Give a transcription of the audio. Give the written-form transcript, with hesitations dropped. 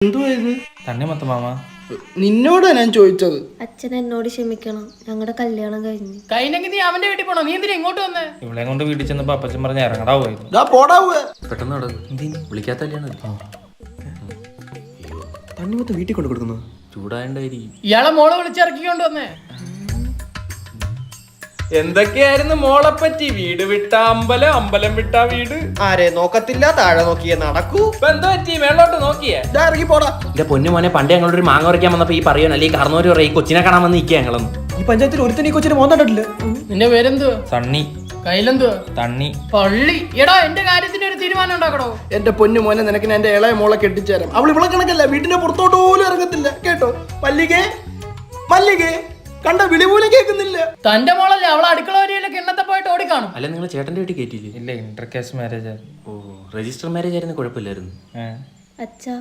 എന്തുവാ ഇത്? തണ്ണിമത്ത മാമ. നിന്നോടാ ഞാൻ ചോദിച്ചത്. അച്ഛൻ എന്നോട് ക്ഷമിക്കണം, ഞങ്ങളുടെ കല്യാണം കഴിഞ്ഞു. കഴിഞ്ഞെങ്കിൽ നീ അവന്റെ വീട്ടിൽ പോണോ? നീ എന്തിനാ ഇങ്ങോട്ട് വന്നേ? ഇവളെ കൊണ്ട് വീട്ടിൽ ചെന്നപ്പോ അപ്പച്ചൻ പറഞ്ഞ ഇറങ്ങടാ പോയിരുന്നു. പെട്ടെന്ന് നടക്കും വിളിക്കാത്ത കല്യാണം തണ്ണിമത്തം വീട്ടിൽ കൊണ്ട് കൊടുക്കുന്നു. ചൂടായോണ്ടായിരിക്കും. ഇയാളെ മോളെ വിളിച്ചിറക്കിക്കൊണ്ട് വന്നേ. എന്തൊക്കെയായിരുന്നു മോളെ പറ്റി? വീട് വിട്ട അമ്പലം, അമ്പലം വിട്ട വീട്. ആരെ നോക്കത്തില്ല, താഴെ നോക്കിയേ നടക്കൂ. ഇപ്പൊ എന്താ പറ്റി? മേളോട്ട് നോക്കിയേ? ഇറങ്ങി പോടാ. എന്റെ പൊന്നു മോനെ, പണ്ട് ഞങ്ങളൊരു മാങ്ങ പറിക്കാൻ വന്നപ്പോ ഈ പറയണം, അല്ലെങ്കിൽ കറന്നൂര് പറയും കൊച്ചിനെ കാണാൻ വന്ന് നിൽക്കുക ഞങ്ങളൊന്നും. ഈ പഞ്ചായത്തിൽ ഒരുത്തനെ കൊച്ചിനെ മോന്നിട്ടില്ല. നിന്റെ പേരെന്തുവാ? തണ്ണി. കയ്യിലെന്തുവാ? തണ്ണി. പള്ളി. എടാ, എന്റെ കാര്യത്തിന് ഒരു തീരുമാനം ഉണ്ടാക്കണോ? എന്റെ പൊന്നു മോനെ, നിനക്ക് ഞാൻ എന്റെ ഇളയ മോളെ കെട്ടിച്ചേരാം. അവൾ ഇവിടെ കണക്കല്ല, വീട്ടിന്റെ പുറത്തോട്ട് പോലും ഇറങ്ങത്തില്ല. കേട്ടോ? മല്ലികേ, മല്ലികേ, കണ്ട വിളി പോലും കേൾക്കുന്നില്ല. തന്റെ മോളല്ലേ? അവളെ അടുക്കള വരിയിലെ കിണ്ണത്തെ പോയിട്ട് ഓടിക്കാണും. അല്ല, നിങ്ങൾ ചേട്ടന്റെ വീട്ടിൽ കയറ്റിയില്ലേ? ഇല്ല, ഇന്റർ കാസ്റ്റ് മാരേജ്. ഓ, രജിസ്റ്റർ മാരേജ് ആയിരുന്നു, കുഴപ്പമില്ലായിരുന്നു. അച്ഛാ